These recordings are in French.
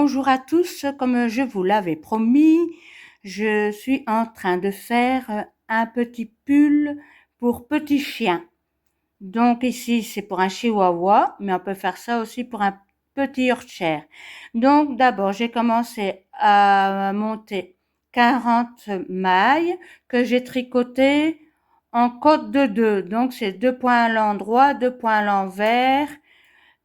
bonjour à tous, comme je vous l'avais promis, je suis en train de faire un petit pull pour petit chien. Donc ici c'est pour un chihuahua, mais on peut faire ça aussi pour un petit Yorkshire. Donc d'abord j'ai commencé à monter 40 mailles que j'ai tricotées en côte de 2. Donc c'est 2 points à l'endroit, 2 points à l'envers.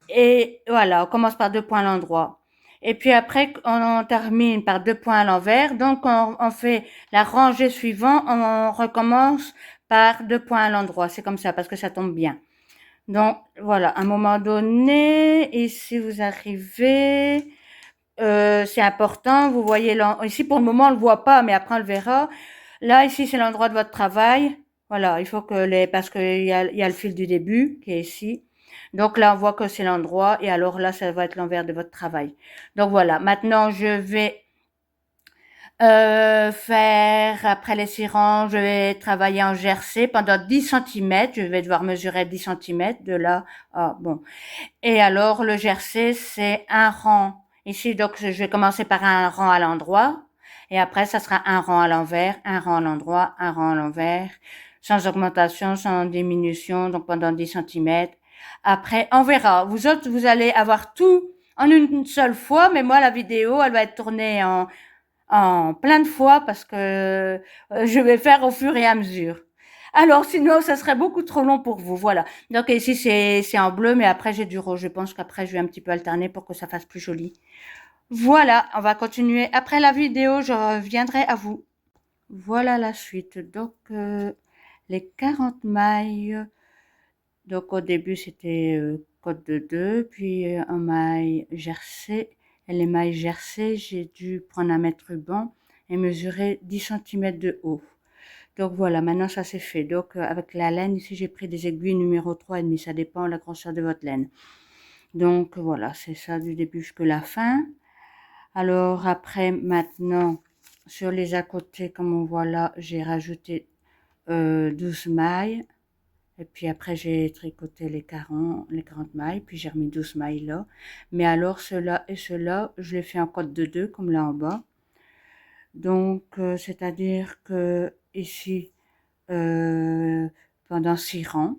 Et voilà, on commence par 2 points à l'endroit. Et puis après, on termine par 2 points à l'envers. Donc, on fait la rangée suivante, on recommence par 2 points à l'endroit. C'est comme ça, parce que ça tombe bien. Donc, voilà, à un moment donné, ici, vous arrivez, c'est important, vous voyez, ici, pour le moment, on le voit pas, mais après, on le verra. Là, ici, c'est l'endroit de votre travail. Voilà, il faut que parce qu'il y a le fil du début qui est ici. Donc là, on voit que c'est l'endroit et alors là, ça va être l'envers de votre travail. Donc voilà, maintenant, je vais faire, après les sirens, je vais travailler en jersey pendant 10 centimètres. Je vais devoir mesurer 10 centimètres de là. Ah, bon. Et alors, le jersey, c'est un rang. Ici, donc, je vais commencer par un rang à l'endroit. Et après, ça sera un rang à l'envers, un rang à l'endroit, un rang à l'envers, sans augmentation, sans diminution, donc pendant 10 centimètres. Après, on verra. Vous autres, vous allez avoir tout en une seule fois, mais moi, la vidéo, elle va être tournée en plein de fois parce que je vais faire au fur et à mesure. Alors sinon, ça serait beaucoup trop long pour vous. Voilà. Donc ici, c'est en bleu, mais après, j'ai du rose. Je pense qu'après, je vais un petit peu alterner pour que ça fasse plus joli. Voilà, on va continuer. Après la vidéo, je reviendrai à vous. Voilà la suite. Donc, les 40 mailles. Donc, au début, c'était côte de 2, puis un maille jersey. Et les mailles jersey, j'ai dû prendre un mètre ruban et mesurer 10 centimètres de haut. Donc voilà, maintenant ça c'est fait. Donc avec la laine, ici j'ai pris des aiguilles numéro 3,5, ça dépend de la grosseur de votre laine. Donc voilà, c'est ça du début jusqu'à la fin. Alors après, maintenant, sur les à côté, comme on voit là, j'ai rajouté 12 mailles. Et puis après, j'ai tricoté les 40 mailles, puis j'ai remis 12 mailles là. Mais alors, cela et cela, je les fais en côte de 2, comme là en bas. Donc, c'est-à-dire que ici, euh, pendant 6 rangs.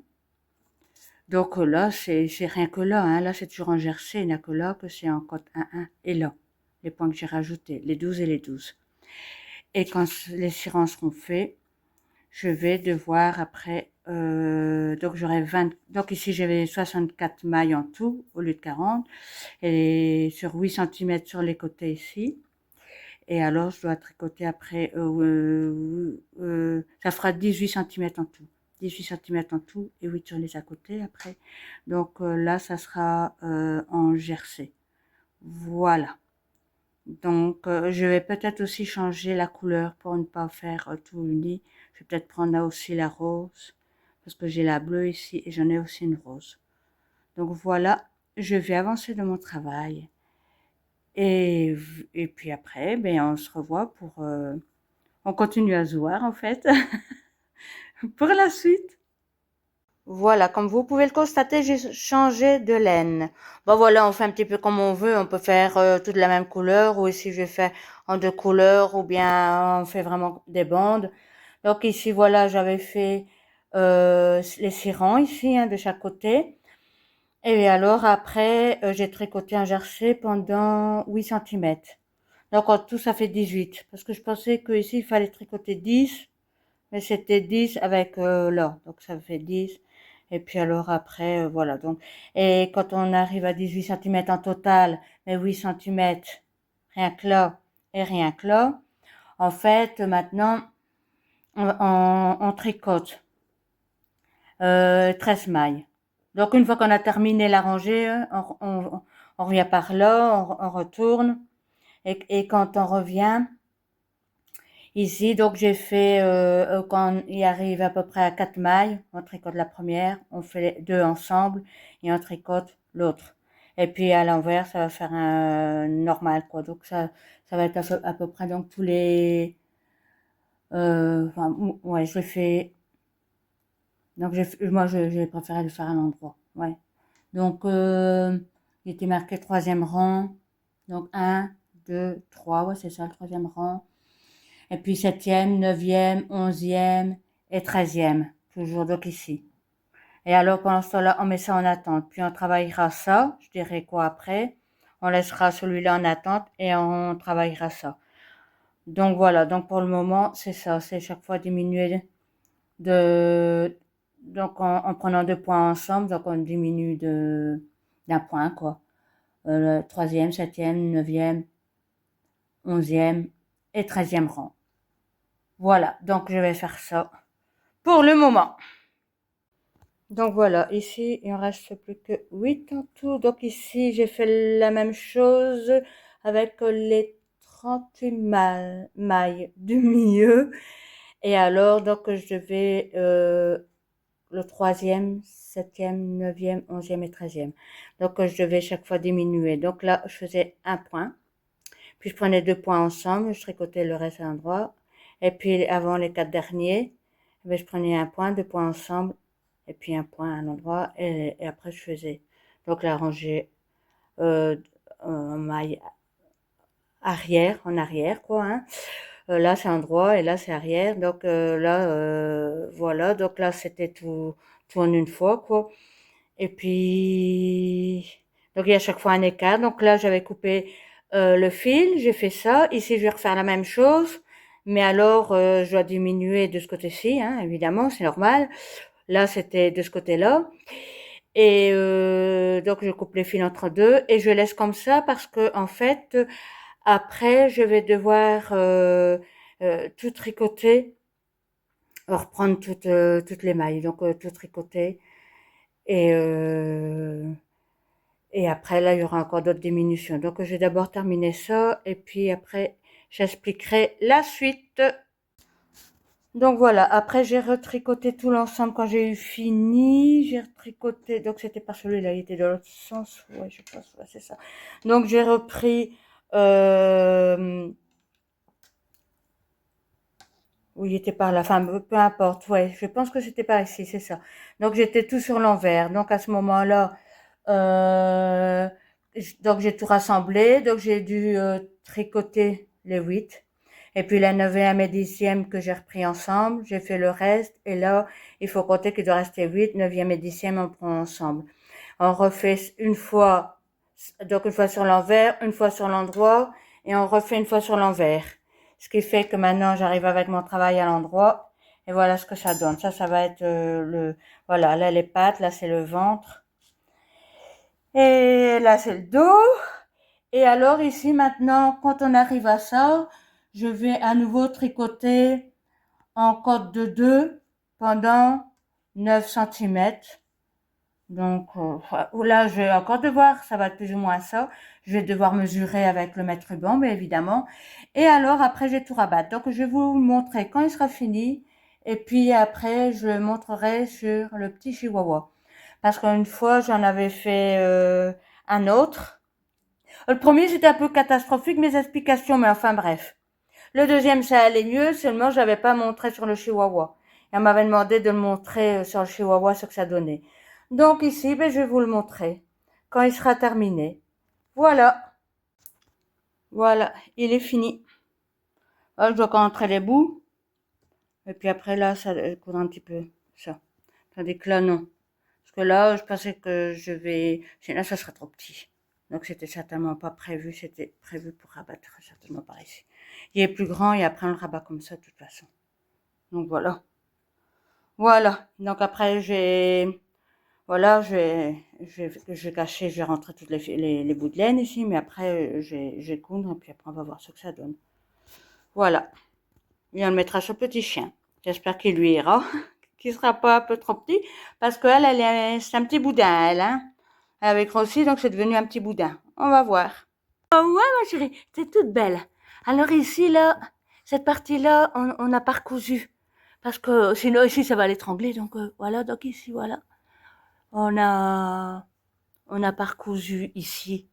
Donc là, c'est rien que là, hein. Là, c'est toujours en jersey, il n'y a que là que c'est en côte 1-1. Et là, les points que j'ai rajoutés, les 12 et les 12. Et quand les 6 rangs seront faits, je vais devoir après, donc j'aurai 20, donc ici j'avais 64 mailles en tout au lieu de 40 et sur 8 centimètres sur les côtés ici. Et alors je dois tricoter après, ça fera 18 centimètres en tout. 18 centimètres en tout et 8 sur les à côté après. Donc là, ça sera en jersey. Voilà. Donc, je vais peut-être aussi changer la couleur pour ne pas faire tout uni. Je vais peut-être prendre là aussi la rose, parce que j'ai la bleue ici et j'en ai aussi une rose. Donc voilà, je vais avancer de mon travail. Et, et puis après, ben, on se revoit pour... on continue à se voir en fait, pour la suite. Voilà, comme vous pouvez le constater, j'ai changé de laine. Bon voilà, on fait un petit peu comme on veut. On peut faire toute la même couleur ou ici je vais faire en deux couleurs ou bien on fait vraiment des bandes. Donc ici voilà, j'avais fait les 6 rangs ici hein, de chaque côté. Et alors après, j'ai tricoté un jersey pendant 8 centimètres. Donc en tout ça fait 18. Parce que je pensais que ici il fallait tricoter 10. Mais c'était 10 avec là, donc ça fait 10. Et puis alors après, voilà. Donc, et quand on arrive à 18 centimètres en total, mais 8 centimètres, rien que là et rien que là, en fait, maintenant, on tricote 13 mailles. Donc une fois qu'on a terminé la rangée, on revient par là, on retourne. Et quand on revient, ici, donc j'ai fait, quand il arrive à peu près à 4 mailles, on tricote la première, on fait les deux ensemble et on tricote l'autre. Et puis à l'envers, ça va faire un normal, quoi. Donc ça va être à peu près donc tous les, enfin, ouais, je le fais, donc moi j'ai préféré le faire à l'endroit, ouais. Donc, il était marqué troisième rang, Donc 1, 2, 3, ouais, c'est ça le troisième rang. Et puis septième, neuvième, onzième et treizième, toujours donc ici. Et alors pendant ce temps-là, on met ça en attente. Puis on travaillera ça, je dirais quoi après. On laissera celui-là en attente et on travaillera ça. Donc voilà, donc pour le moment, c'est ça, c'est chaque fois diminuer de donc en prenant deux points ensemble, donc on diminue d'un point quoi. Le troisième, septième, neuvième, onzième et treizième rang. Voilà, donc je vais faire ça pour le moment. Donc voilà, ici il en reste plus que 8 en tout. Donc ici j'ai fait la même chose avec les 38 mailles du milieu. Et alors donc je vais le troisième, septième, neuvième, onzième et treizième. Donc je devais chaque fois diminuer. Donc là je faisais un point, puis je prenais deux points ensemble, je tricotais le reste à l'endroit. Et puis avant les quatre derniers, je prenais un point, deux points ensemble, et puis un point à un endroit, et après je faisais donc la rangée en maille arrière, en arrière quoi. Hein. Là c'est endroit et là c'est arrière. Donc là voilà, donc là c'était tout en une fois quoi. Et puis donc il y a à chaque fois un écart. Donc là j'avais coupé le fil, j'ai fait ça. Ici je vais refaire la même chose, mais alors je dois diminuer de ce côté-ci, hein, évidemment, c'est normal. Là c'était de ce côté-là. Et donc je coupe les fils entre deux et je laisse comme ça parce que en fait après je vais devoir tout tricoter, reprendre toutes les mailles, donc tout tricoter et et après là il y aura encore d'autres diminutions. Donc je vais d'abord terminer ça et puis après j'expliquerai la suite. Donc voilà, après j'ai retricoté tout l'ensemble quand j'ai eu fini, j'ai retricoté, donc c'était pas celui-là, il était dans l'autre sens, ouais je pense, ouais, c'est ça. Donc j'ai repris, oui il était par là, enfin peu importe, ouais, je pense que c'était par ici, c'est ça. Donc j'étais tout sur l'envers, donc à ce moment-là, euh, donc j'ai tout rassemblé, donc j'ai dû tricoter les 8. Et puis la neuvième et dixième que j'ai repris ensemble, j'ai fait le reste. Et là, il faut compter qu'il doit rester 8, neuvième et dixième, on prend ensemble. On refait une fois, donc une fois sur l'envers, une fois sur l'endroit, et on refait une fois sur l'envers. Ce qui fait que maintenant, j'arrive avec mon travail à l'endroit. Et voilà ce que ça donne. Ça va être voilà, là les pattes, là c'est le ventre. Et là c'est le dos. Et alors ici maintenant, quand on arrive à ça, je vais à nouveau tricoter en corde de 2 pendant 9 centimètres. Donc là, je vais encore devoir, ça va être plus ou moins ça. Je vais devoir mesurer avec le mètre ruban, bien évidemment. Et alors après, je vais tout rabattre. Donc je vais vous montrer quand il sera fini. Et puis après, je le montrerai sur le petit chihuahua. Parce qu'une fois, j'en avais fait un autre. Le premier, c'était un peu catastrophique, mes explications, mais enfin bref. Le deuxième, ça allait mieux, seulement je n'avais pas montré sur le chihuahua. Et on m'avait demandé de le montrer sur le chihuahua ce que ça donnait. Donc ici, ben, je vais vous le montrer quand il sera terminé. Voilà, voilà, il est fini. Là, je dois rentrer les bouts. Et puis après, là, ça coudre un petit peu, ça. Tandis que là, non. Parce que là, je pensais que je vais... Là, ça sera trop petit. Donc, c'était certainement pas prévu. C'était prévu pour rabattre, certainement par ici. Il est plus grand et après, on le rabat comme ça, de toute façon. Donc, voilà. Voilà. Donc, après, voilà, je vais cacher, je vais rentrer toutes les bouts de laine ici, mais après, je vais coudre et puis après, on va voir ce que ça donne. Voilà. Et on le mettra sur le petit chien. J'espère qu'il lui ira, qu'il sera pas un peu trop petit, parce qu'elle, c'est un petit boudin, elle, hein. Elle avait grossi, donc c'est devenu un petit boudin. On va voir. Oh ouais, ma chérie, c'est toute belle. Alors ici, là, cette partie-là, on a parcousu. Parce que sinon, ici, ça va l'étrangler. Donc voilà, donc ici, voilà. On a, on a parcousu ici.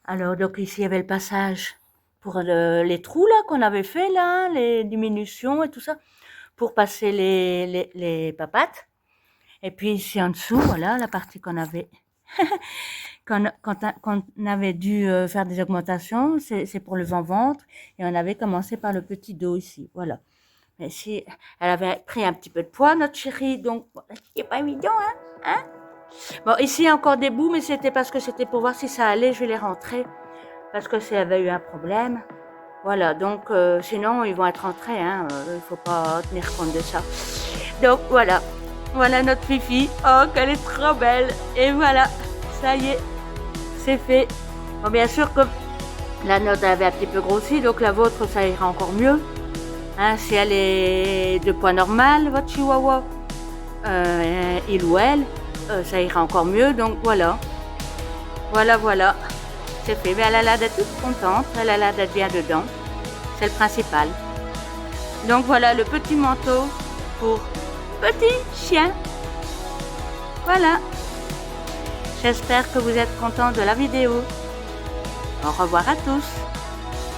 Alors, donc ici, il y avait le passage pour les trous, là, qu'on avait fait, là, hein, les diminutions et tout ça, pour passer les papates. Et puis ici en dessous, voilà, la partie qu'on avait Quand on avait dû faire des augmentations, c'est pour le vent-ventre, et on avait commencé par le petit dos ici, voilà. Mais si elle avait pris un petit peu de poids, notre chérie, donc c'est pas évident, hein? Bon, ici, il y a encore des bouts, mais c'était parce que c'était pour voir si ça allait, je vais les rentrer, parce que ça avait eu un problème. Voilà, donc sinon, ils vont être rentrés, hein, il faut pas tenir compte de ça. Donc voilà, voilà notre Fifi. Oh, qu'elle est trop belle. Et voilà, ça y est, c'est fait. Bon, bien sûr, comme la note avait un petit peu grossi, donc la vôtre, ça ira encore mieux. Hein, si elle est de poids normal, votre chihuahua, il ou elle, ça ira encore mieux. Donc voilà, voilà, c'est fait. Mais elle a l'air d'être toute contente, elle a l'air d'être bien dedans. C'est le principal. Donc voilà le petit manteau pour petit chien. Voilà. J'espère que vous êtes contents de la vidéo. Au revoir à tous.